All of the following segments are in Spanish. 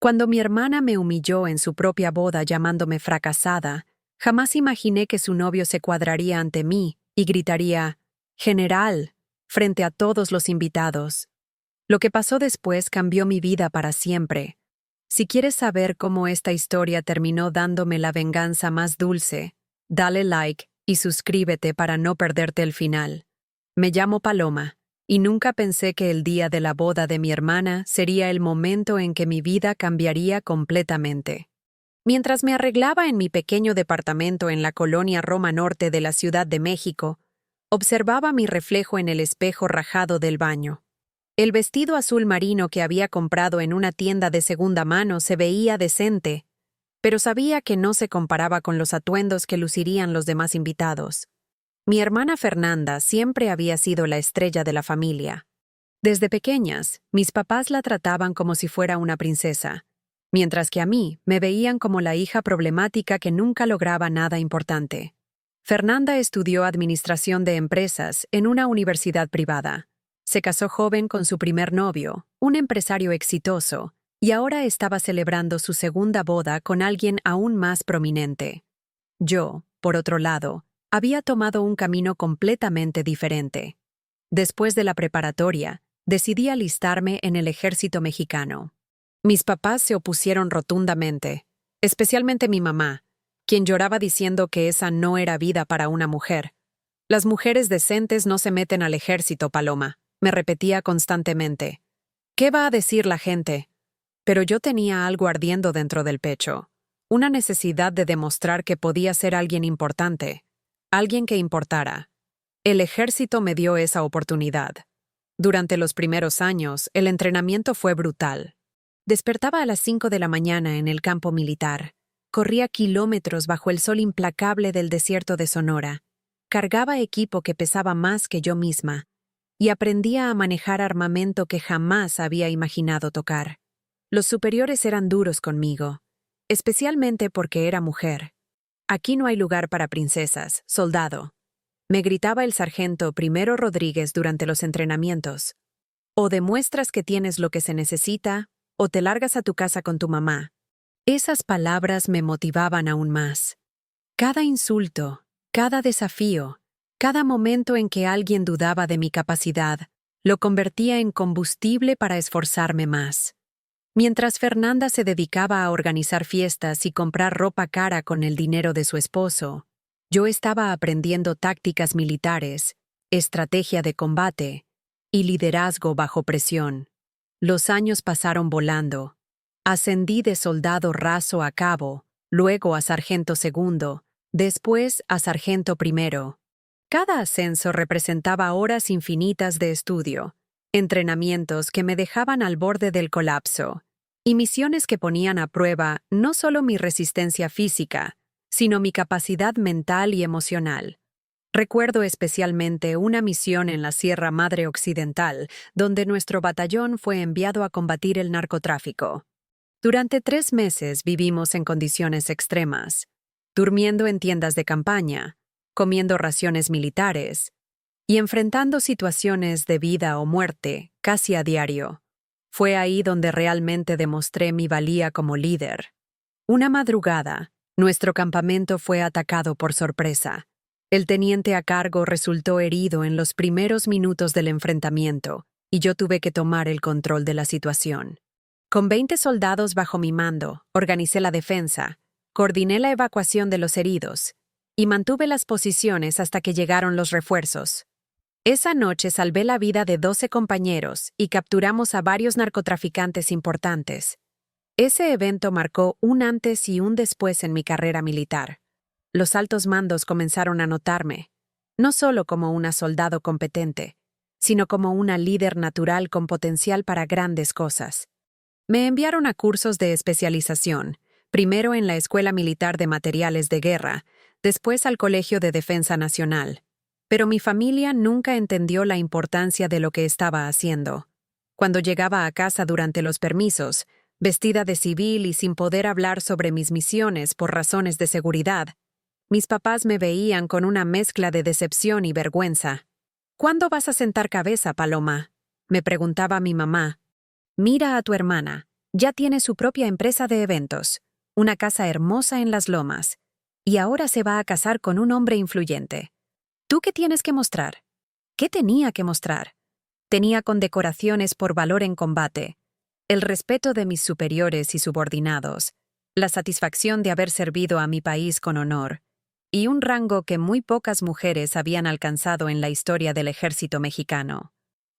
Cuando mi hermana me humilló en su propia boda llamándome fracasada, jamás imaginé que su novio se cuadraría ante mí y gritaría «General» frente a todos los invitados. Lo que pasó después cambió mi vida para siempre. Si quieres saber cómo esta historia terminó dándome la venganza más dulce, dale like y suscríbete para no perderte el final. Me llamo Paloma, y nunca pensé que el día de la boda de mi hermana sería el momento en que mi vida cambiaría completamente. Mientras me arreglaba en mi pequeño departamento en la colonia Roma Norte de la Ciudad de México, observaba mi reflejo en el espejo rajado del baño. El vestido azul marino que había comprado en una tienda de segunda mano se veía decente, pero sabía que no se comparaba con los atuendos que lucirían los demás invitados. Mi hermana Fernanda siempre había sido la estrella de la familia. Desde pequeñas, mis papás la trataban como si fuera una princesa, mientras que a mí me veían como la hija problemática que nunca lograba nada importante. Fernanda estudió administración de empresas en una universidad privada. Se casó joven con su primer novio, un empresario exitoso, y ahora estaba celebrando su segunda boda con alguien aún más prominente. Yo, por otro lado, había tomado un camino completamente diferente. Después de la preparatoria, decidí alistarme en el ejército mexicano. Mis papás se opusieron rotundamente, especialmente mi mamá, quien lloraba diciendo que esa no era vida para una mujer. Las mujeres decentes no se meten al ejército, Paloma, me repetía constantemente. ¿Qué va a decir la gente? Pero yo tenía algo ardiendo dentro del pecho, una necesidad de demostrar que podía ser alguien importante, alguien que importara. El ejército me dio esa oportunidad. Durante los primeros años, el entrenamiento fue brutal. Despertaba a las 5 de la mañana en el campo militar. Corría kilómetros bajo el sol implacable del desierto de Sonora. Cargaba equipo que pesaba más que yo misma. Y aprendía a manejar armamento que jamás había imaginado tocar. Los superiores eran duros conmigo, especialmente porque era mujer. Aquí no hay lugar para princesas, soldado. Me gritaba el sargento Primero Rodríguez durante los entrenamientos. O demuestras que tienes lo que se necesita, o te largas a tu casa con tu mamá. Esas palabras me motivaban aún más. Cada insulto, cada desafío, cada momento en que alguien dudaba de mi capacidad, lo convertía en combustible para esforzarme más. Mientras Fernanda se dedicaba a organizar fiestas y comprar ropa cara con el dinero de su esposo, yo estaba aprendiendo tácticas militares, estrategia de combate y liderazgo bajo presión. Los años pasaron volando. Ascendí de soldado raso a cabo, luego a sargento segundo, después a sargento primero. Cada ascenso representaba horas infinitas de estudio, entrenamientos que me dejaban al borde del colapso, y misiones que ponían a prueba no solo mi resistencia física, sino mi capacidad mental y emocional. Recuerdo especialmente una misión en la Sierra Madre Occidental, donde nuestro batallón fue enviado a combatir el narcotráfico. Durante 3 meses vivimos en condiciones extremas, durmiendo en tiendas de campaña, comiendo raciones militares y enfrentando situaciones de vida o muerte casi a diario. Fue ahí donde realmente demostré mi valía como líder. Una madrugada, nuestro campamento fue atacado por sorpresa. El teniente a cargo resultó herido en los primeros minutos del enfrentamiento, y yo tuve que tomar el control de la situación. Con 20 soldados bajo mi mando, organicé la defensa, coordiné la evacuación de los heridos, y mantuve las posiciones hasta que llegaron los refuerzos. Esa noche salvé la vida de 12 compañeros y capturamos a varios narcotraficantes importantes. Ese evento marcó un antes y un después en mi carrera militar. Los altos mandos comenzaron a notarme, no solo como una soldado competente, sino como una líder natural con potencial para grandes cosas. Me enviaron a cursos de especialización, primero en la Escuela Militar de Materiales de Guerra, después al Colegio de Defensa Nacional. Pero mi familia nunca entendió la importancia de lo que estaba haciendo. Cuando llegaba a casa durante los permisos, vestida de civil y sin poder hablar sobre mis misiones por razones de seguridad, mis papás me veían con una mezcla de decepción y vergüenza. ¿Cuándo vas a sentar cabeza, Paloma?, me preguntaba mi mamá. Mira a tu hermana. Ya tiene su propia empresa de eventos, una casa hermosa en las Lomas, y ahora se va a casar con un hombre influyente. ¿Tú qué tienes que mostrar? ¿Qué tenía que mostrar? Tenía condecoraciones por valor en combate, el respeto de mis superiores y subordinados, la satisfacción de haber servido a mi país con honor, y un rango que muy pocas mujeres habían alcanzado en la historia del ejército mexicano.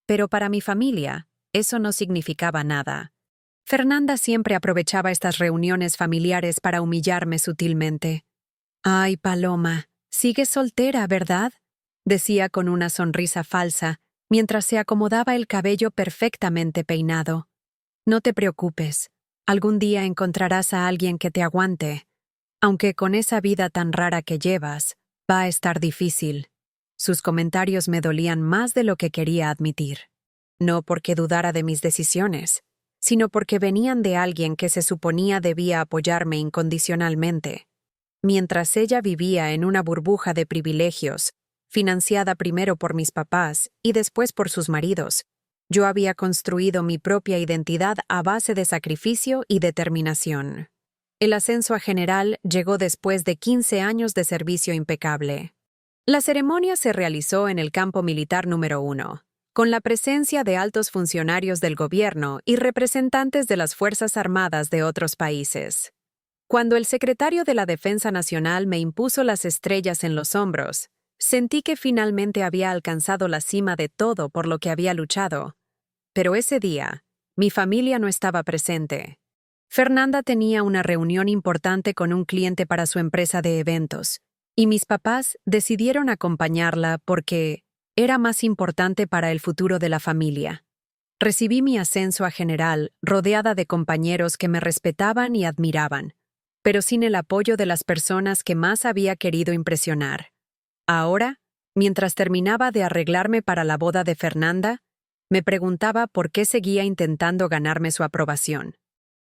Pero para mi familia, eso no significaba nada. Fernanda siempre aprovechaba estas reuniones familiares para humillarme sutilmente. «Ay, Paloma, sigues soltera, ¿verdad?», decía con una sonrisa falsa, mientras se acomodaba el cabello perfectamente peinado. «No te preocupes, algún día encontrarás a alguien que te aguante. Aunque con esa vida tan rara que llevas, va a estar difícil». Sus comentarios me dolían más de lo que quería admitir. No porque dudara de mis decisiones, sino porque venían de alguien que se suponía debía apoyarme incondicionalmente. Mientras ella vivía en una burbuja de privilegios, financiada primero por mis papás y después por sus maridos, yo había construido mi propia identidad a base de sacrificio y determinación. El ascenso a general llegó después de 15 años de servicio impecable. La ceremonia se realizó en el campo militar número 1, con la presencia de altos funcionarios del gobierno y representantes de las Fuerzas Armadas de otros países. Cuando el secretario de la Defensa Nacional me impuso las estrellas en los hombros, sentí que finalmente había alcanzado la cima de todo por lo que había luchado. Pero ese día, mi familia no estaba presente. Fernanda tenía una reunión importante con un cliente para su empresa de eventos, y mis papás decidieron acompañarla porque era más importante para el futuro de la familia. Recibí mi ascenso a general rodeada de compañeros que me respetaban y admiraban, pero sin el apoyo de las personas que más había querido impresionar. Ahora, mientras terminaba de arreglarme para la boda de Fernanda, me preguntaba por qué seguía intentando ganarme su aprobación.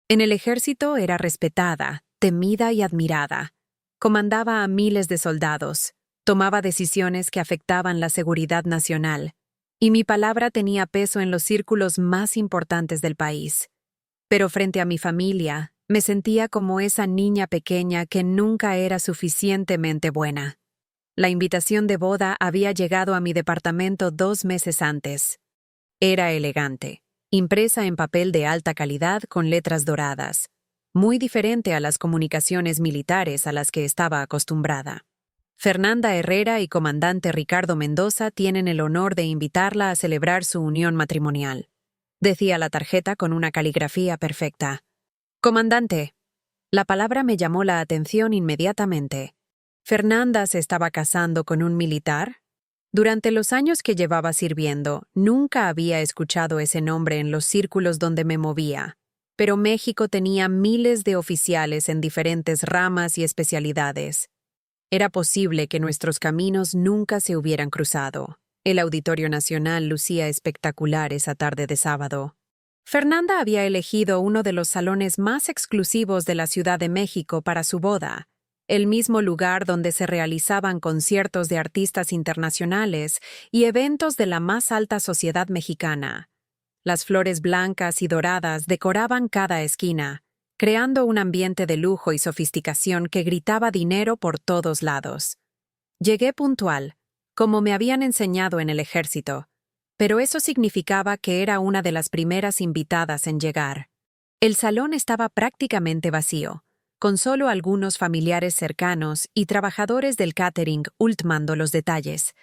En el ejército era respetada, temida y admirada. Comandaba a miles de soldados, tomaba decisiones que afectaban la seguridad nacional, y mi palabra tenía peso en los círculos más importantes del país. Pero frente a mi familia, me sentía como esa niña pequeña que nunca era suficientemente buena. La invitación de boda había llegado a mi departamento 2 meses antes. Era elegante, impresa en papel de alta calidad con letras doradas, muy diferente a las comunicaciones militares a las que estaba acostumbrada. Fernanda Herrera y comandante Ricardo Mendoza tienen el honor de invitarla a celebrar su unión matrimonial, decía la tarjeta con una caligrafía perfecta. «Comandante». La palabra me llamó la atención inmediatamente. ¿Fernanda se estaba casando con un militar? Durante los años que llevaba sirviendo, nunca había escuchado ese nombre en los círculos donde me movía, pero México tenía miles de oficiales en diferentes ramas y especialidades. Era posible que nuestros caminos nunca se hubieran cruzado. El Auditorio Nacional lucía espectacular esa tarde de sábado. Fernanda había elegido uno de los salones más exclusivos de la Ciudad de México para su boda, el mismo lugar donde se realizaban conciertos de artistas internacionales y eventos de la más alta sociedad mexicana. Las flores blancas y doradas decoraban cada esquina, creando un ambiente de lujo y sofisticación que gritaba dinero por todos lados. Llegué puntual, como me habían enseñado en el ejército, pero eso significaba que era una de las primeras invitadas en llegar. El salón estaba prácticamente vacío, con solo algunos familiares cercanos y trabajadores del catering ultimando los detalles.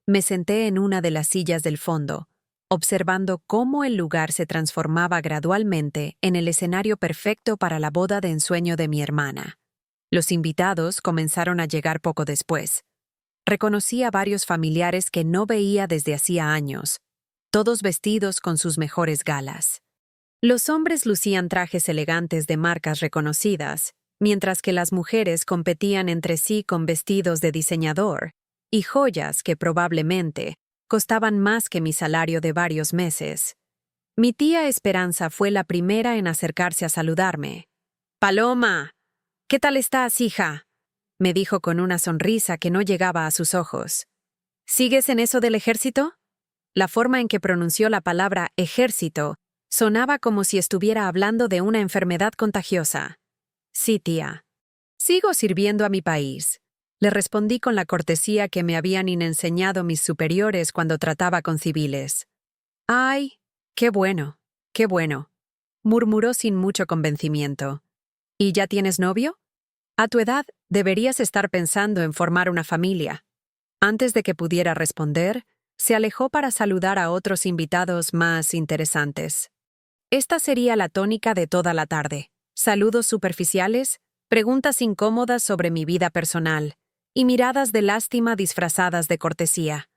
Me senté en una de las sillas del fondo, observando cómo el lugar se transformaba gradualmente en el escenario perfecto para la boda de ensueño de mi hermana. Los invitados comenzaron a llegar poco después. Reconocí a varios familiares que no veía desde hacía años, todos vestidos con sus mejores galas. Los hombres lucían trajes elegantes de marcas reconocidas, mientras que las mujeres competían entre sí con vestidos de diseñador y joyas que probablemente costaban más que mi salario de varios meses. Mi tía Esperanza fue la primera en acercarse a saludarme. «Paloma, ¿qué tal estás, hija?», me dijo con una sonrisa que no llegaba a sus ojos. «¿Sigues en eso del ejército?». La forma en que pronunció la palabra ejército Sonaba como si estuviera hablando de una enfermedad contagiosa. Sí, tía. Sigo sirviendo a mi país. Le respondí con la cortesía que me habían enseñado mis superiores cuando trataba con civiles. Ay, qué bueno, murmuró sin mucho convencimiento. ¿Y ya tienes novio? A tu edad, deberías estar pensando en formar una familia. Antes de que pudiera responder, se alejó para saludar a otros invitados más interesantes. Esta sería la tónica de toda la tarde. Saludos superficiales, preguntas incómodas sobre mi vida personal y miradas de lástima disfrazadas de cortesía.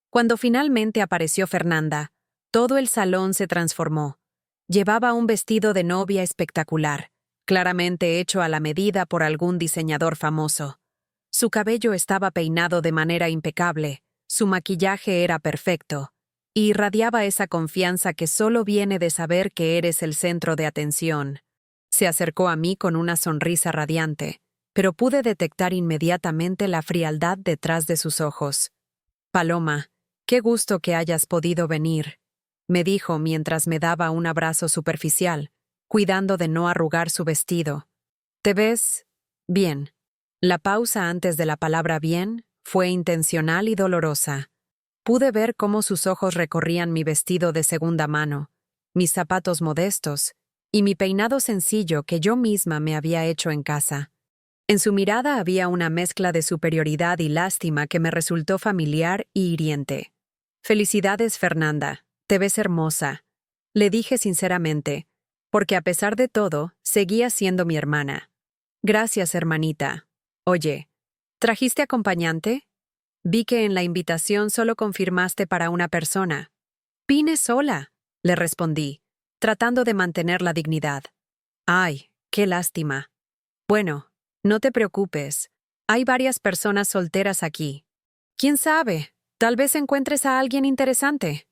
Cuando finalmente apareció Fernanda, todo el salón se transformó. Llevaba un vestido de novia espectacular, claramente hecho a la medida por algún diseñador famoso. Su cabello estaba peinado de manera impecable, su maquillaje era perfecto, y irradiaba esa confianza que solo viene de saber que eres el centro de atención. Se acercó a mí con una sonrisa radiante, pero pude detectar inmediatamente la frialdad detrás de sus ojos. Paloma, qué gusto que hayas podido venir, me dijo mientras me daba un abrazo superficial, cuidando de no arrugar su vestido. ¿Te ves bien? La pausa antes de la palabra bien fue intencional y dolorosa. Pude ver cómo sus ojos recorrían mi vestido de segunda mano, mis zapatos modestos y mi peinado sencillo que yo misma me había hecho en casa. En su mirada había una mezcla de superioridad y lástima que me resultó familiar y hiriente. Felicidades, Fernanda, te ves hermosa, le dije sinceramente, porque a pesar de todo, seguía siendo mi hermana. Gracias, hermanita. Oye, ¿trajiste acompañante? Vi que en la invitación solo confirmaste para una persona. Vine sola, le respondí, tratando de mantener la dignidad. Ay, qué lástima. Bueno, no te preocupes. Hay varias personas solteras aquí. ¿Quién sabe? Tal vez encuentres a alguien interesante.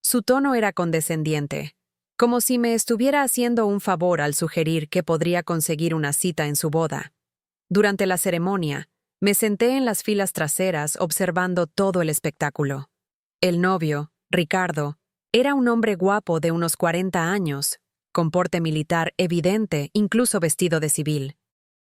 Su tono era condescendiente, como si me estuviera haciendo un favor al sugerir que podría conseguir una cita en su boda. Durante la ceremonia, me senté en las filas traseras observando todo el espectáculo. El novio, Ricardo, era un hombre guapo de unos 40 años, con porte militar evidente, incluso vestido de civil.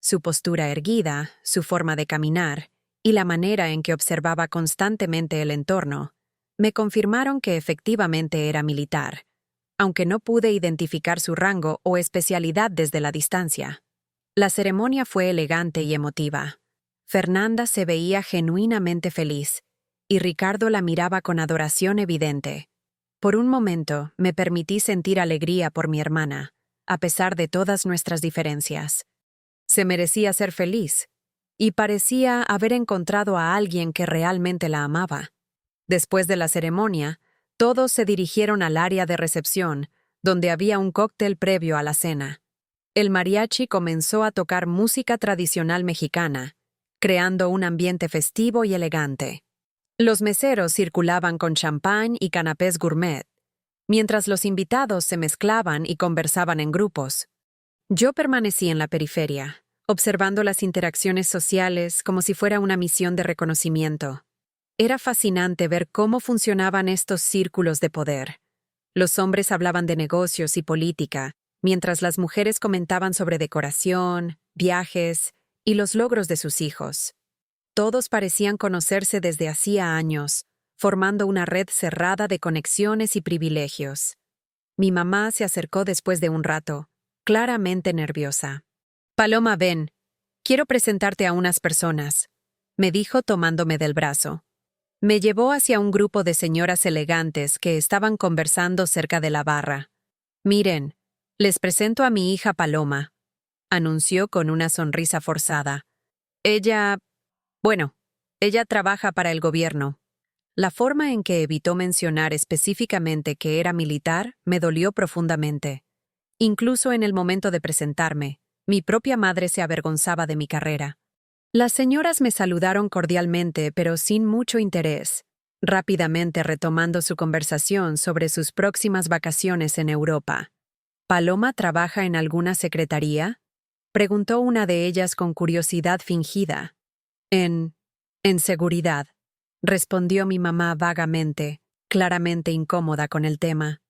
Su postura erguida, su forma de caminar y la manera en que observaba constantemente el entorno me confirmaron que efectivamente era militar, aunque no pude identificar su rango o especialidad desde la distancia. La ceremonia fue elegante y emotiva. Fernanda se veía genuinamente feliz, y Ricardo la miraba con adoración evidente. Por un momento me permití sentir alegría por mi hermana, a pesar de todas nuestras diferencias. Se merecía ser feliz, y parecía haber encontrado a alguien que realmente la amaba. Después de la ceremonia, todos se dirigieron al área de recepción, donde había un cóctel previo a la cena. El mariachi comenzó a tocar música tradicional mexicana, creando un ambiente festivo y elegante. Los meseros circulaban con champán y canapés gourmet, mientras los invitados se mezclaban y conversaban en grupos. Yo permanecí en la periferia, observando las interacciones sociales como si fuera una misión de reconocimiento. Era fascinante ver cómo funcionaban estos círculos de poder. Los hombres hablaban de negocios y política, mientras las mujeres comentaban sobre decoración, viajes y los logros de sus hijos. Todos parecían conocerse desde hacía años, formando una red cerrada de conexiones y privilegios. Mi mamá se acercó después de un rato, claramente nerviosa. Paloma, ven. Quiero presentarte a unas personas, me dijo tomándome del brazo. Me llevó hacia un grupo de señoras elegantes que estaban conversando cerca de la barra. Miren, les presento a mi hija Paloma, anunció con una sonrisa forzada. Ella trabaja para el gobierno. La forma en que evitó mencionar específicamente que era militar me dolió profundamente. Incluso en el momento de presentarme, mi propia madre se avergonzaba de mi carrera. Las señoras me saludaron cordialmente, pero sin mucho interés, rápidamente retomando su conversación sobre sus próximas vacaciones en Europa. ¿Paloma trabaja en alguna secretaría?, preguntó una de ellas con curiosidad fingida. En seguridad, respondió mi mamá vagamente, claramente incómoda con el tema.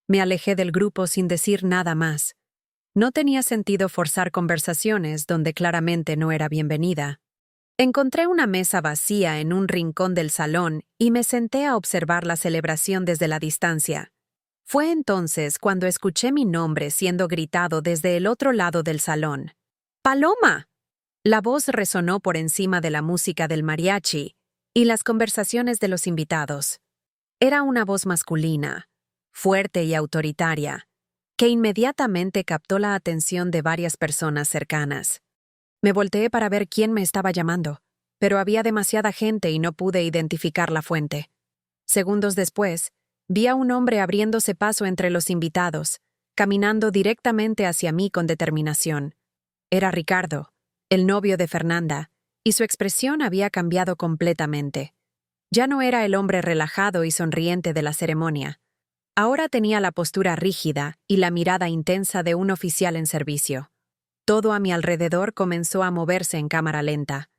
Me alejé del grupo sin decir nada más. No tenía sentido forzar conversaciones donde claramente no era bienvenida. Encontré una mesa vacía en un rincón del salón y me senté a observar la celebración desde la distancia. Fue entonces cuando escuché mi nombre siendo gritado desde el otro lado del salón. ¡Paloma! La voz resonó por encima de la música del mariachi y las conversaciones de los invitados. Era una voz masculina, fuerte y autoritaria, que inmediatamente captó la atención de varias personas cercanas. Me volteé para ver quién me estaba llamando, pero había demasiada gente y no pude identificar la fuente. Segundos después, vi a un hombre abriéndose paso entre los invitados, caminando directamente hacia mí con determinación. Era Ricardo, el novio de Fernanda, y su expresión había cambiado completamente. Ya no era el hombre relajado y sonriente de la ceremonia. Ahora tenía la postura rígida y la mirada intensa de un oficial en servicio. Todo a mi alrededor comenzó a moverse en cámara lenta.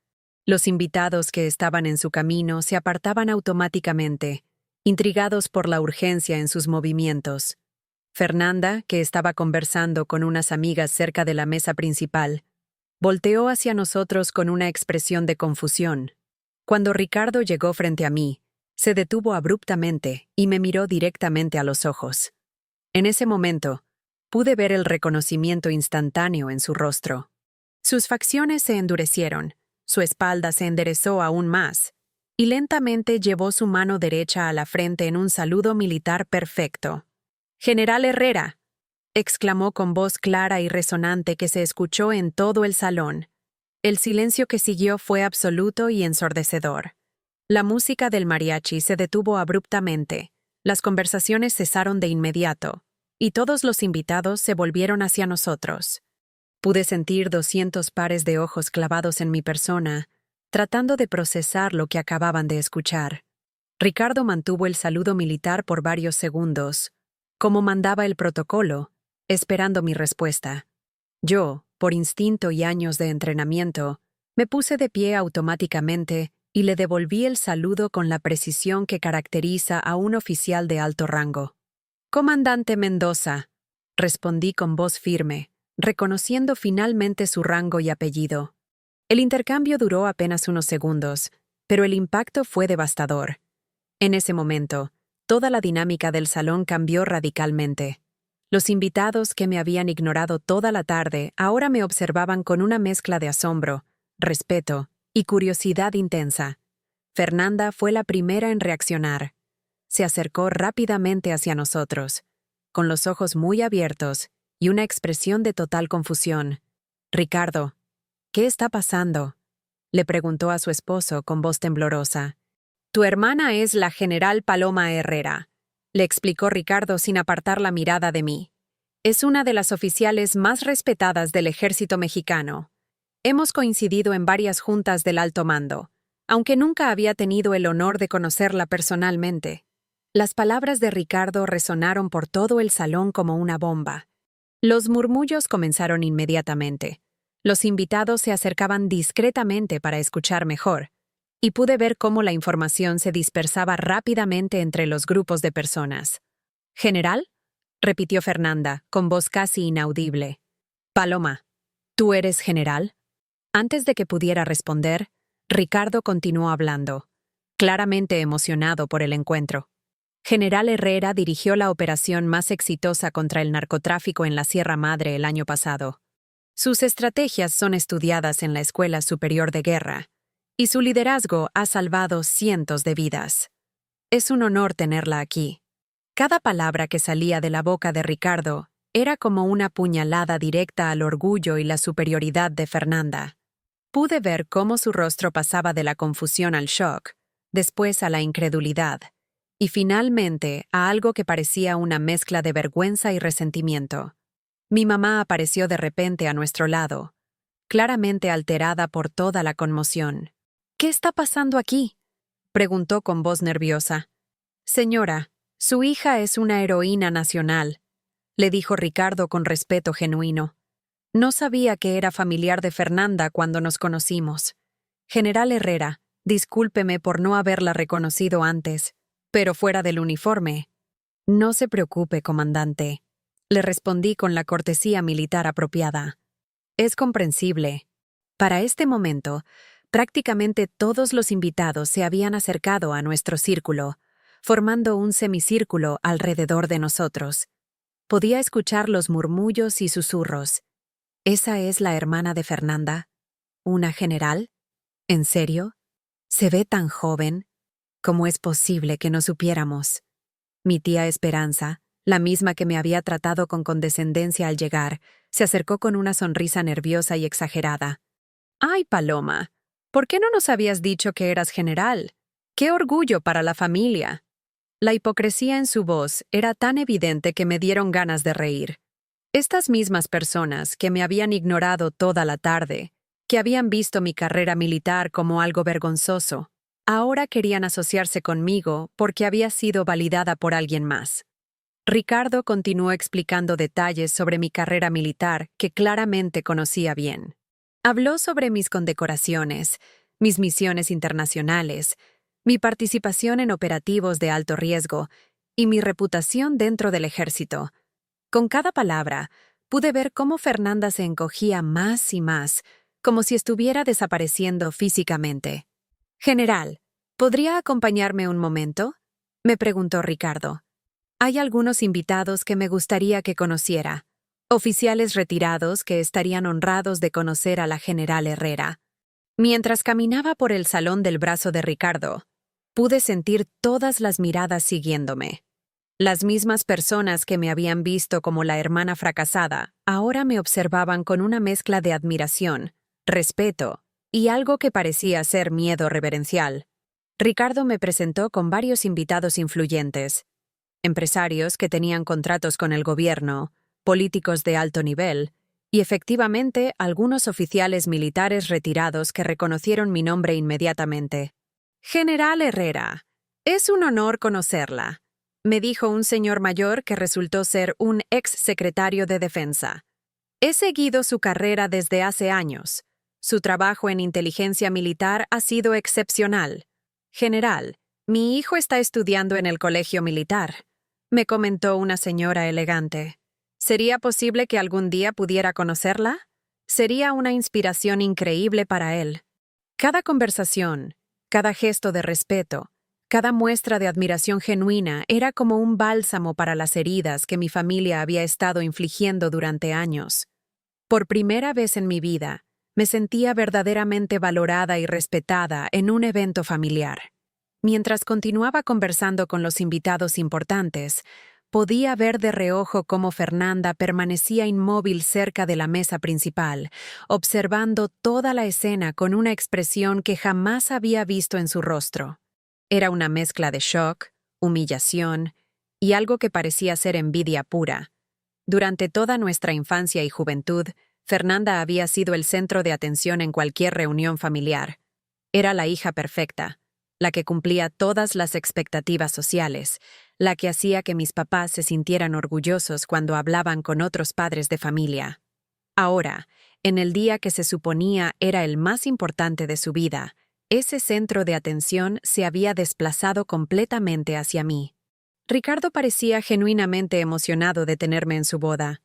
Los invitados que estaban en su camino se apartaban automáticamente, intrigados por la urgencia en sus movimientos. Fernanda, que estaba conversando con unas amigas cerca de la mesa principal, volteó hacia nosotros con una expresión de confusión. Cuando Ricardo llegó frente a mí, se detuvo abruptamente y me miró directamente a los ojos. En ese momento, pude ver el reconocimiento instantáneo en su rostro. Sus facciones se endurecieron, su espalda se enderezó aún más, y lentamente llevó su mano derecha a la frente en un saludo militar perfecto. «General Herrera», exclamó con voz clara y resonante que se escuchó en todo el salón. El silencio que siguió fue absoluto y ensordecedor. La música del mariachi se detuvo abruptamente, las conversaciones cesaron de inmediato, y todos los invitados se volvieron hacia nosotros. Pude sentir 200 pares de ojos clavados en mi persona, tratando de procesar lo que acababan de escuchar. Ricardo mantuvo el saludo militar por varios segundos, como mandaba el protocolo, esperando mi respuesta. Yo, por instinto y años de entrenamiento, me puse de pie automáticamente y le devolví el saludo con la precisión que caracteriza a un oficial de alto rango. «Comandante Mendoza», respondí con voz firme, reconociendo finalmente su rango y apellido. El intercambio duró apenas unos segundos, pero el impacto fue devastador. En ese momento, toda la dinámica del salón cambió radicalmente. Los invitados que me habían ignorado toda la tarde ahora me observaban con una mezcla de asombro, respeto y curiosidad intensa. Fernanda fue la primera en reaccionar. Se acercó rápidamente hacia nosotros, con los ojos muy abiertos y una expresión de total confusión. «Ricardo, ¿qué está pasando?», le preguntó a su esposo con voz temblorosa. «Tu hermana es la general Paloma Herrera», le explicó Ricardo sin apartar la mirada de mí. «Es una de las oficiales más respetadas del ejército mexicano. Hemos coincidido en varias juntas del alto mando, aunque nunca había tenido el honor de conocerla personalmente». Las palabras de Ricardo resonaron por todo el salón como una bomba. Los murmullos comenzaron inmediatamente. Los invitados se acercaban discretamente para escuchar mejor, y pude ver cómo la información se dispersaba rápidamente entre los grupos de personas. «¿General?», repitió Fernanda, con voz casi inaudible. «Paloma, ¿tú eres general?». Antes de que pudiera responder, Ricardo continuó hablando, claramente emocionado por el encuentro. General Herrera dirigió la operación más exitosa contra el narcotráfico en la Sierra Madre el año pasado. Sus estrategias son estudiadas en la Escuela Superior de Guerra, y su liderazgo ha salvado cientos de vidas. Es un honor tenerla aquí. Cada palabra que salía de la boca de Ricardo era como una puñalada directa al orgullo y la superioridad de Fernanda. Pude ver cómo su rostro pasaba de la confusión al shock, después a la incredulidad, y finalmente a algo que parecía una mezcla de vergüenza y resentimiento. Mi mamá apareció de repente a nuestro lado, claramente alterada por toda la conmoción. «¿Qué está pasando aquí?», preguntó con voz nerviosa. «Señora, su hija es una heroína nacional», le dijo Ricardo con respeto genuino. «No sabía que era familiar de Fernanda cuando nos conocimos. General Herrera, discúlpeme por no haberla reconocido antes, pero fuera del uniforme». No se preocupe, comandante. Le respondí con la cortesía militar apropiada. Es comprensible. Para este momento, prácticamente todos los invitados se habían acercado a nuestro círculo, formando un semicírculo alrededor de nosotros. Podía escuchar los murmullos y susurros. ¿Esa es la hermana de Fernanda? ¿Una general? ¿En serio? ¿Se ve tan joven? ¿Cómo es posible que no supiéramos? Mi tía Esperanza, la misma que me había tratado con condescendencia al llegar, se acercó con una sonrisa nerviosa y exagerada. «¡Ay, Paloma! ¿Por qué no nos habías dicho que eras general? ¡Qué orgullo para la familia!». La hipocresía en su voz era tan evidente que me dieron ganas de reír. Estas mismas personas que me habían ignorado toda la tarde, que habían visto mi carrera militar como algo vergonzoso, ahora querían asociarse conmigo porque había sido validada por alguien más. Ricardo continuó explicando detalles sobre mi carrera militar que claramente conocía bien. Habló sobre mis condecoraciones, mis misiones internacionales, mi participación en operativos de alto riesgo y mi reputación dentro del ejército. Con cada palabra, pude ver cómo Fernanda se encogía más y más, como si estuviera desapareciendo físicamente. «General, ¿podría acompañarme un momento?», me preguntó Ricardo. «Hay algunos invitados que me gustaría que conociera, oficiales retirados que estarían honrados de conocer a la general Herrera». Mientras caminaba por el salón del brazo de Ricardo, pude sentir todas las miradas siguiéndome. Las mismas personas que me habían visto como la hermana fracasada, ahora me observaban con una mezcla de admiración, respeto y algo que parecía ser miedo reverencial. Ricardo me presentó con varios invitados influyentes, empresarios que tenían contratos con el gobierno, políticos de alto nivel, y efectivamente algunos oficiales militares retirados que reconocieron mi nombre inmediatamente. «General Herrera, es un honor conocerla», me dijo un señor mayor que resultó ser un ex secretario de Defensa. «He seguido su carrera desde hace años. Su trabajo en inteligencia militar ha sido excepcional. General, mi hijo está estudiando en el colegio militar», me comentó una señora elegante. «¿Sería posible que algún día pudiera conocerla? Sería una inspiración increíble para él». Cada conversación, cada gesto de respeto, cada muestra de admiración genuina era como un bálsamo para las heridas que mi familia había estado infligiendo durante años. Por primera vez en mi vida, me sentía verdaderamente valorada y respetada en un evento familiar. Mientras continuaba conversando con los invitados importantes, podía ver de reojo cómo Fernanda permanecía inmóvil cerca de la mesa principal, observando toda la escena con una expresión que jamás había visto en su rostro. Era una mezcla de shock, humillación y algo que parecía ser envidia pura. Durante toda nuestra infancia y juventud, Fernanda había sido el centro de atención en cualquier reunión familiar. Era la hija perfecta, la que cumplía todas las expectativas sociales, la que hacía que mis papás se sintieran orgullosos cuando hablaban con otros padres de familia. Ahora, en el día que se suponía era el más importante de su vida, ese centro de atención se había desplazado completamente hacia mí. Ricardo parecía genuinamente emocionado de tenerme en su boda.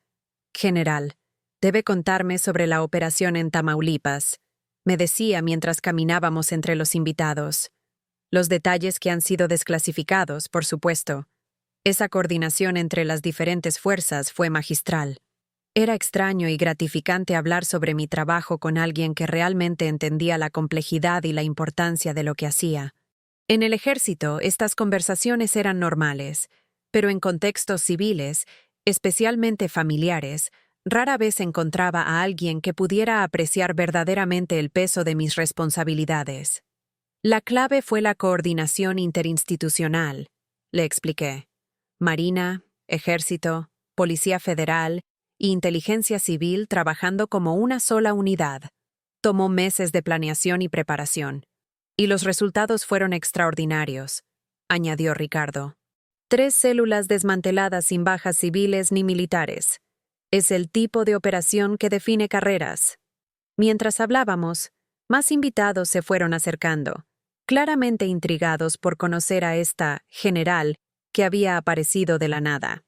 «General, debe contarme sobre la operación en Tamaulipas», me decía mientras caminábamos entre los invitados. «Los detalles que han sido desclasificados, por supuesto. Esa coordinación entre las diferentes fuerzas fue magistral». Era extraño y gratificante hablar sobre mi trabajo con alguien que realmente entendía la complejidad y la importancia de lo que hacía. En el ejército, estas conversaciones eran normales, pero en contextos civiles, especialmente familiares, rara vez encontraba a alguien que pudiera apreciar verdaderamente el peso de mis responsabilidades. «La clave fue la coordinación interinstitucional», le expliqué. «Marina, Ejército, Policía Federal y Inteligencia Civil trabajando como una sola unidad. Tomó meses de planeación y preparación. Y los resultados fueron extraordinarios», añadió Ricardo. 3 células desmanteladas sin bajas civiles ni militares. Es el tipo de operación que define carreras. Mientras hablábamos, más invitados se fueron acercando, claramente intrigados por conocer a esta general que había aparecido de la nada.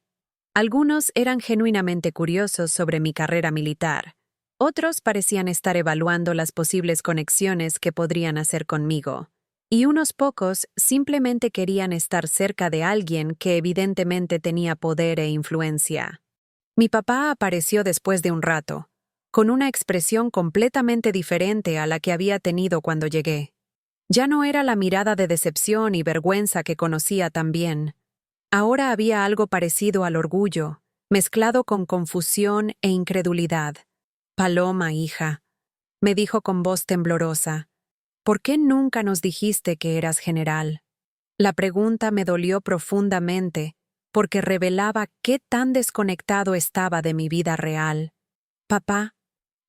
Algunos eran genuinamente curiosos sobre mi carrera militar. Otros parecían estar evaluando las posibles conexiones que podrían hacer conmigo. Y unos pocos simplemente querían estar cerca de alguien que evidentemente tenía poder e influencia. Mi papá apareció después de un rato, con una expresión completamente diferente a la que había tenido cuando llegué. Ya no era la mirada de decepción y vergüenza que conocía tan bien. Ahora había algo parecido al orgullo, mezclado con confusión e incredulidad. «Paloma, hija», me dijo con voz temblorosa, «¿por qué nunca nos dijiste que eras general?» La pregunta me dolió profundamente, porque revelaba qué tan desconectado estaba de mi vida real. «Papá»,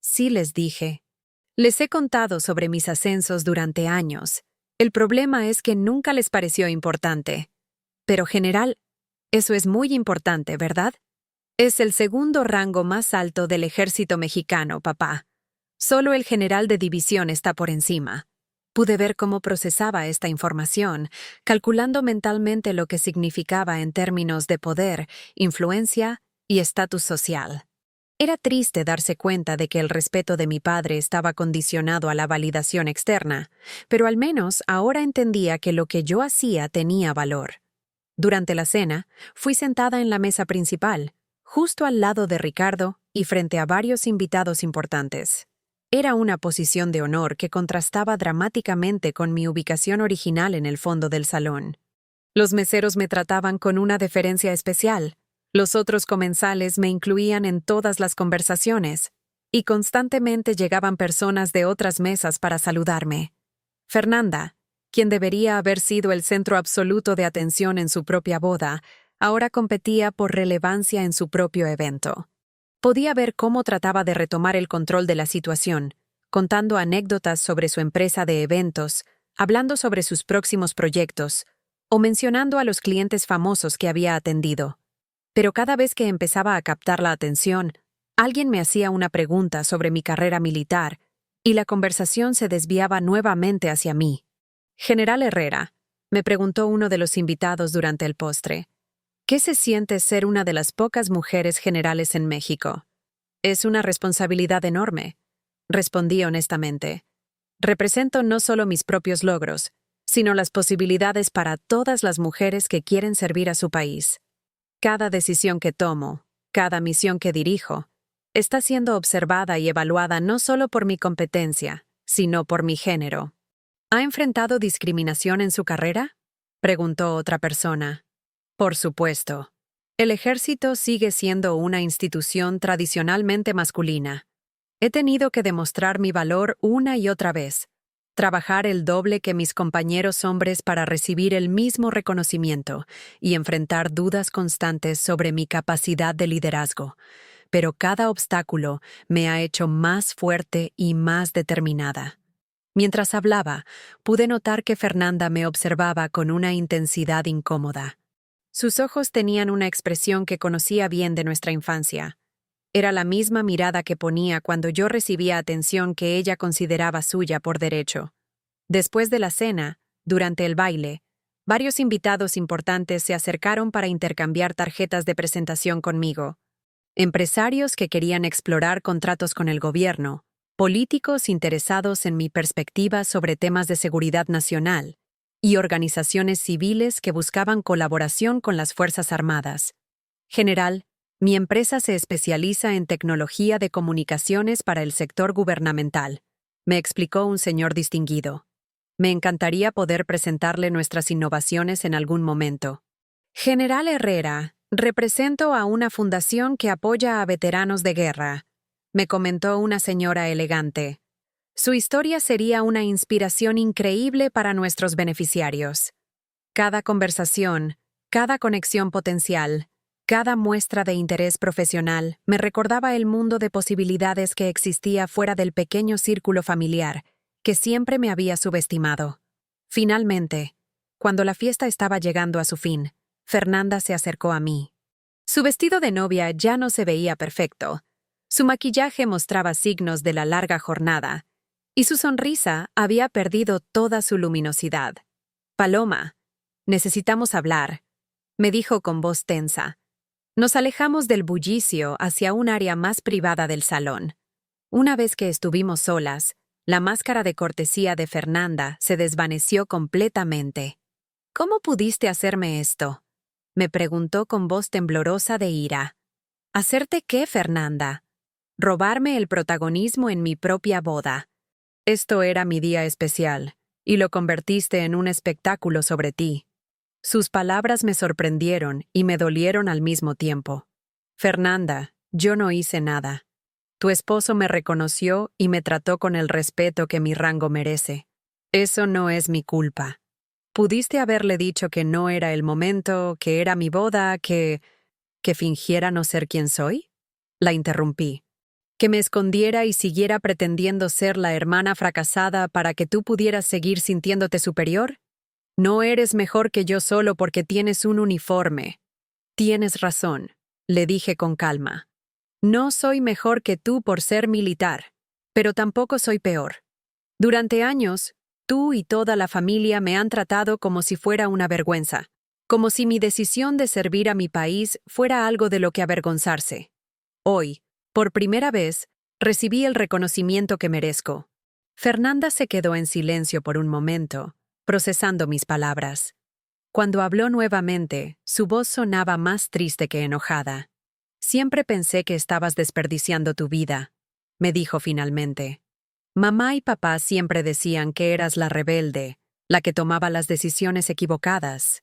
sí les dije. Les he contado sobre mis ascensos durante años. El problema es que nunca les pareció importante. Pero general, eso es muy importante, ¿verdad? Es el segundo rango más alto del ejército mexicano, papá. Solo el general de división está por encima. Pude ver cómo procesaba esta información, calculando mentalmente lo que significaba en términos de poder, influencia y estatus social. Era triste darse cuenta de que el respeto de mi padre estaba condicionado a la validación externa, pero al menos ahora entendía que lo que yo hacía tenía valor. Durante la cena, fui sentada en la mesa principal, justo al lado de Ricardo y frente a varios invitados importantes. Era una posición de honor que contrastaba dramáticamente con mi ubicación original en el fondo del salón. Los meseros me trataban con una deferencia especial. Los otros comensales me incluían en todas las conversaciones, y constantemente llegaban personas de otras mesas para saludarme. Fernanda, quien debería haber sido el centro absoluto de atención en su propia boda, ahora competía por relevancia en su propio evento. Podía ver cómo trataba de retomar el control de la situación, contando anécdotas sobre su empresa de eventos, hablando sobre sus próximos proyectos, o mencionando a los clientes famosos que había atendido. Pero cada vez que empezaba a captar la atención, alguien me hacía una pregunta sobre mi carrera militar, y la conversación se desviaba nuevamente hacia mí. «General Herrera», me preguntó uno de los invitados durante el postre, «¿qué se siente ser una de las pocas mujeres generales en México?» «Es una responsabilidad enorme», respondí honestamente. «Represento no solo mis propios logros, sino las posibilidades para todas las mujeres que quieren servir a su país. Cada decisión que tomo, cada misión que dirijo, está siendo observada y evaluada no solo por mi competencia, sino por mi género». «¿Ha enfrentado discriminación en su carrera?», preguntó otra persona. «Por supuesto. El ejército sigue siendo una institución tradicionalmente masculina. He tenido que demostrar mi valor una y otra vez, trabajar el doble que mis compañeros hombres para recibir el mismo reconocimiento y enfrentar dudas constantes sobre mi capacidad de liderazgo. Pero cada obstáculo me ha hecho más fuerte y más determinada». Mientras hablaba, pude notar que Fernanda me observaba con una intensidad incómoda. Sus ojos tenían una expresión que conocía bien de nuestra infancia. Era la misma mirada que ponía cuando yo recibía atención que ella consideraba suya por derecho. Después de la cena, durante el baile, varios invitados importantes se acercaron para intercambiar tarjetas de presentación conmigo. Empresarios que querían explorar contratos con el gobierno, políticos interesados en mi perspectiva sobre temas de seguridad nacional, y organizaciones civiles que buscaban colaboración con las Fuerzas Armadas. «General, mi empresa se especializa en tecnología de comunicaciones para el sector gubernamental», me explicó un señor distinguido. «Me encantaría poder presentarle nuestras innovaciones en algún momento». «General Herrera, represento a una fundación que apoya a veteranos de guerra», me comentó una señora elegante. «Su historia sería una inspiración increíble para nuestros beneficiarios». Cada conversación, cada conexión potencial, cada muestra de interés profesional me recordaba el mundo de posibilidades que existía fuera del pequeño círculo familiar, que siempre me había subestimado. Finalmente, cuando la fiesta estaba llegando a su fin, Fernanda se acercó a mí. Su vestido de novia ya no se veía perfecto. Su maquillaje mostraba signos de la larga jornada, y su sonrisa había perdido toda su luminosidad. «Paloma, necesitamos hablar», me dijo con voz tensa. Nos alejamos del bullicio hacia un área más privada del salón. Una vez que estuvimos solas, la máscara de cortesía de Fernanda se desvaneció completamente. ¿Cómo pudiste hacerme esto?, me preguntó con voz temblorosa de ira. ¿Hacerte qué, Fernanda? Robarme el protagonismo en mi propia boda. Esto era mi día especial, y lo convertiste en un espectáculo sobre ti. Sus palabras me sorprendieron y me dolieron al mismo tiempo. Fernanda, yo no hice nada. Tu esposo me reconoció y me trató con el respeto que mi rango merece. Eso no es mi culpa. Pudiste haberle dicho que no era el momento, que era mi boda, que fingiera no ser quien soy. La interrumpí. Que me escondiera y siguiera pretendiendo ser la hermana fracasada para que tú pudieras seguir sintiéndote superior. No eres mejor que yo solo porque tienes un uniforme. Tienes razón, le dije con calma. No soy mejor que tú por ser militar, pero tampoco soy peor. Durante años, tú y toda la familia me han tratado como si fuera una vergüenza, como si mi decisión de servir a mi país fuera algo de lo que avergonzarse. Hoy, por primera vez, recibí el reconocimiento que merezco. Fernanda se quedó en silencio por un momento, procesando mis palabras. Cuando habló nuevamente, su voz sonaba más triste que enojada. Siempre pensé que estabas desperdiciando tu vida, me dijo finalmente. Mamá y papá siempre decían que eras la rebelde, la que tomaba las decisiones equivocadas.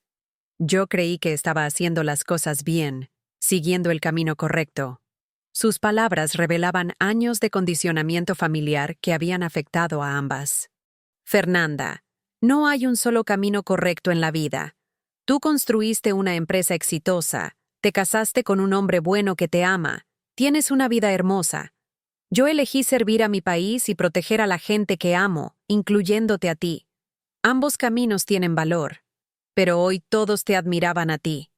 Yo creí que estaba haciendo las cosas bien, siguiendo el camino correcto. Sus palabras revelaban años de condicionamiento familiar que habían afectado a ambas. Fernanda, no hay un solo camino correcto en la vida. Tú construiste una empresa exitosa, te casaste con un hombre bueno que te ama, tienes una vida hermosa. Yo elegí servir a mi país y proteger a la gente que amo, incluyéndote a ti. Ambos caminos tienen valor, pero hoy todos te admiraban a ti.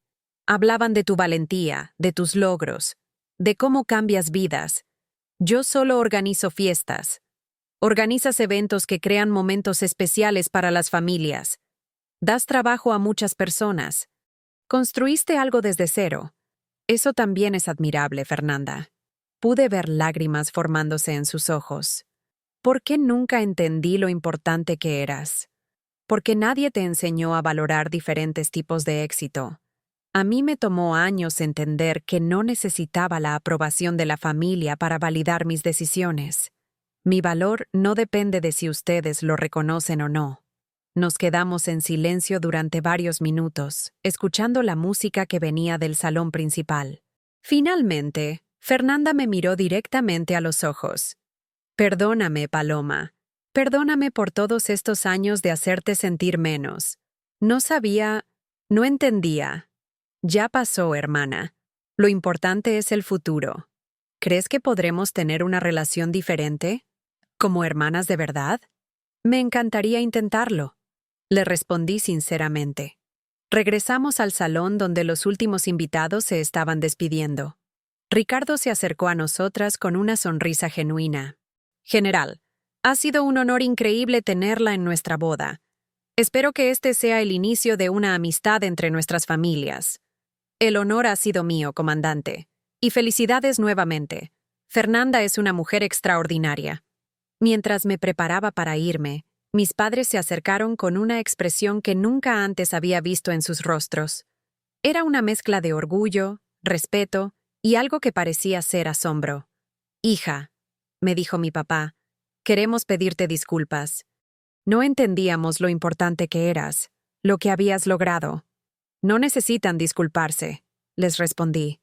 Hablaban de tu valentía, de tus logros, de cómo cambias vidas. Yo solo organizo fiestas. Organizas eventos que crean momentos especiales para las familias. Das trabajo a muchas personas. Construiste algo desde cero. Eso también es admirable, Fernanda. Pude ver lágrimas formándose en sus ojos. ¿Por qué nunca entendí lo importante que eras? Porque nadie te enseñó a valorar diferentes tipos de éxito. A mí me tomó años entender que no necesitaba la aprobación de la familia para validar mis decisiones. Mi valor no depende de si ustedes lo reconocen o no. Nos quedamos en silencio durante varios minutos, escuchando la música que venía del salón principal. Finalmente, Fernanda me miró directamente a los ojos. Perdóname, Paloma. Perdóname por todos estos años de hacerte sentir menos. No sabía, no entendía. Ya pasó, hermana. Lo importante es el futuro. ¿Crees que podremos tener una relación diferente? ¿Como hermanas de verdad? Me encantaría intentarlo. Le respondí sinceramente. Regresamos al salón donde los últimos invitados se estaban despidiendo. Ricardo se acercó a nosotras con una sonrisa genuina. General, ha sido un honor increíble tenerla en nuestra boda. Espero que este sea el inicio de una amistad entre nuestras familias. El honor ha sido mío, comandante. Y felicidades nuevamente. Fernanda es una mujer extraordinaria. Mientras me preparaba para irme, mis padres se acercaron con una expresión que nunca antes había visto en sus rostros. Era una mezcla de orgullo, respeto y algo que parecía ser asombro. Hija, me dijo mi papá, queremos pedirte disculpas. No entendíamos lo importante que eras, lo que habías logrado. No necesitan disculparse, les respondí.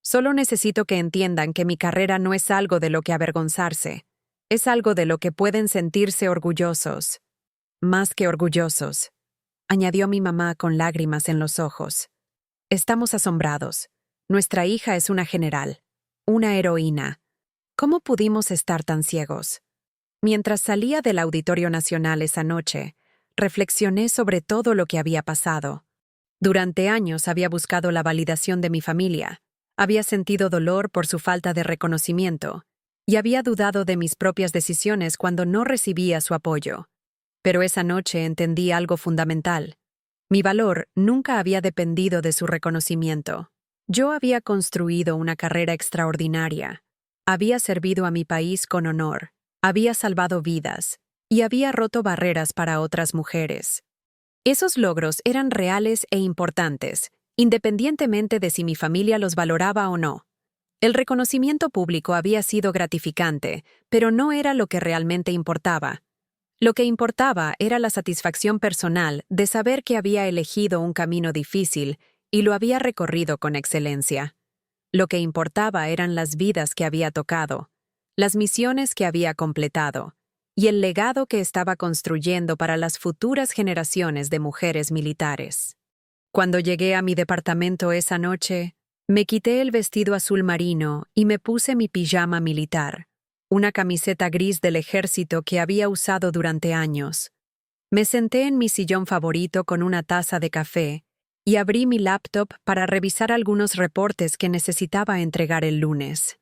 Solo necesito que entiendan que mi carrera no es algo de lo que avergonzarse. Es algo de lo que pueden sentirse orgullosos. Más que orgullosos, añadió mi mamá con lágrimas en los ojos. Estamos asombrados. Nuestra hija es una general, una heroína. ¿Cómo pudimos estar tan ciegos? Mientras salía del Auditorio Nacional esa noche, reflexioné sobre todo lo que había pasado. Durante años había buscado la validación de mi familia, había sentido dolor por su falta de reconocimiento, y había dudado de mis propias decisiones cuando no recibía su apoyo. Pero esa noche entendí algo fundamental. Mi valor nunca había dependido de su reconocimiento. Yo había construido una carrera extraordinaria. Había servido a mi país con honor, había salvado vidas y había roto barreras para otras mujeres. Esos logros eran reales e importantes, independientemente de si mi familia los valoraba o no. El reconocimiento público había sido gratificante, pero no era lo que realmente importaba. Lo que importaba era la satisfacción personal de saber que había elegido un camino difícil y lo había recorrido con excelencia. Lo que importaba eran las vidas que había tocado, las misiones que había completado y el legado que estaba construyendo para las futuras generaciones de mujeres militares. Cuando llegué a mi departamento esa noche, me quité el vestido azul marino y me puse mi pijama militar, una camiseta gris del ejército que había usado durante años. Me senté en mi sillón favorito con una taza de café y abrí mi laptop para revisar algunos reportes que necesitaba entregar el lunes.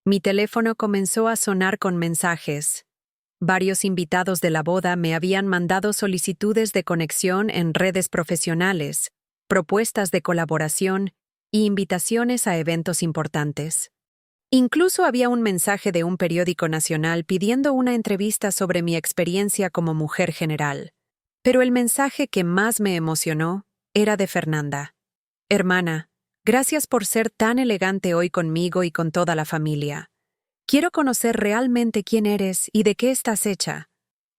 Mi teléfono comenzó a sonar con mensajes. Varios invitados de la boda me habían mandado solicitudes de conexión en redes profesionales, propuestas de colaboración y invitaciones a eventos importantes. Incluso había un mensaje de un periódico nacional pidiendo una entrevista sobre mi experiencia como mujer general. Pero el mensaje que más me emocionó era de Fernanda. Hermana, gracias por ser tan elegante hoy conmigo y con toda la familia. Quiero conocer realmente quién eres y de qué estás hecha.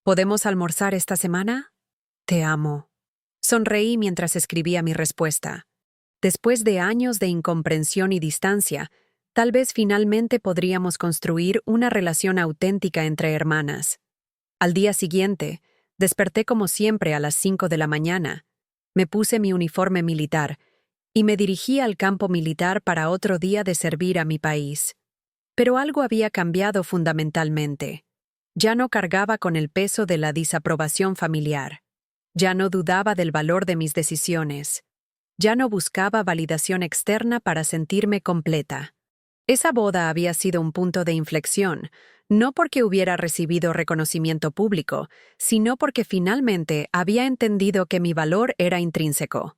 ¿Podemos almorzar esta semana? Te amo. Sonreí mientras escribía mi respuesta. Después de años de incomprensión y distancia, tal vez finalmente podríamos construir una relación auténtica entre hermanas. Al día siguiente, desperté como siempre a las 5 de la mañana. Me puse mi uniforme militar y me dirigí al campo militar para otro día de servir a mi país. Pero algo había cambiado fundamentalmente. Ya no cargaba con el peso de la desaprobación familiar. Ya no dudaba del valor de mis decisiones. Ya no buscaba validación externa para sentirme completa. Esa boda había sido un punto de inflexión, no porque hubiera recibido reconocimiento público, sino porque finalmente había entendido que mi valor era intrínseco.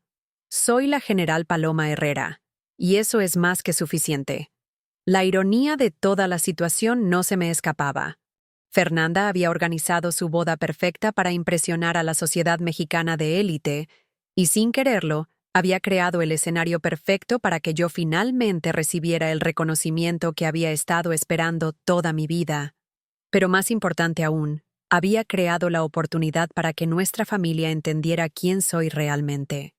Soy la general Paloma Herrera, y eso es más que suficiente. La ironía de toda la situación no se me escapaba. Fernanda había organizado su boda perfecta para impresionar a la sociedad mexicana de élite, y sin quererlo, había creado el escenario perfecto para que yo finalmente recibiera el reconocimiento que había estado esperando toda mi vida. Pero más importante aún, había creado la oportunidad para que nuestra familia entendiera quién soy realmente.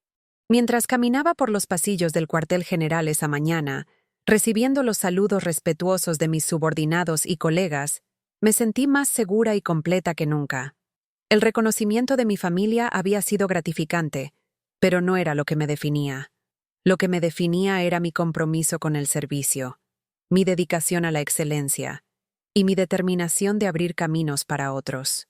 Mientras caminaba por los pasillos del cuartel general esa mañana, recibiendo los saludos respetuosos de mis subordinados y colegas, me sentí más segura y completa que nunca. El reconocimiento de mi familia había sido gratificante, pero no era lo que me definía. Lo que me definía era mi compromiso con el servicio, mi dedicación a la excelencia y mi determinación de abrir caminos para otros.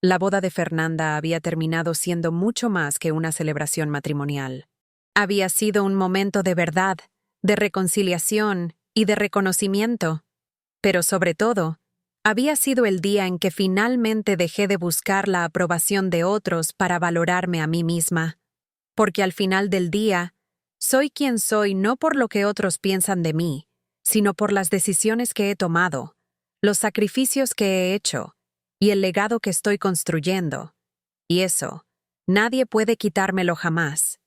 La boda de Fernanda había terminado siendo mucho más que una celebración matrimonial. Había sido un momento de verdad, de reconciliación y de reconocimiento. Pero sobre todo, había sido el día en que finalmente dejé de buscar la aprobación de otros para valorarme a mí misma. Porque al final del día, soy quien soy no por lo que otros piensan de mí, sino por las decisiones que he tomado, los sacrificios que he hecho y el legado que estoy construyendo. Y eso, nadie puede quitármelo jamás.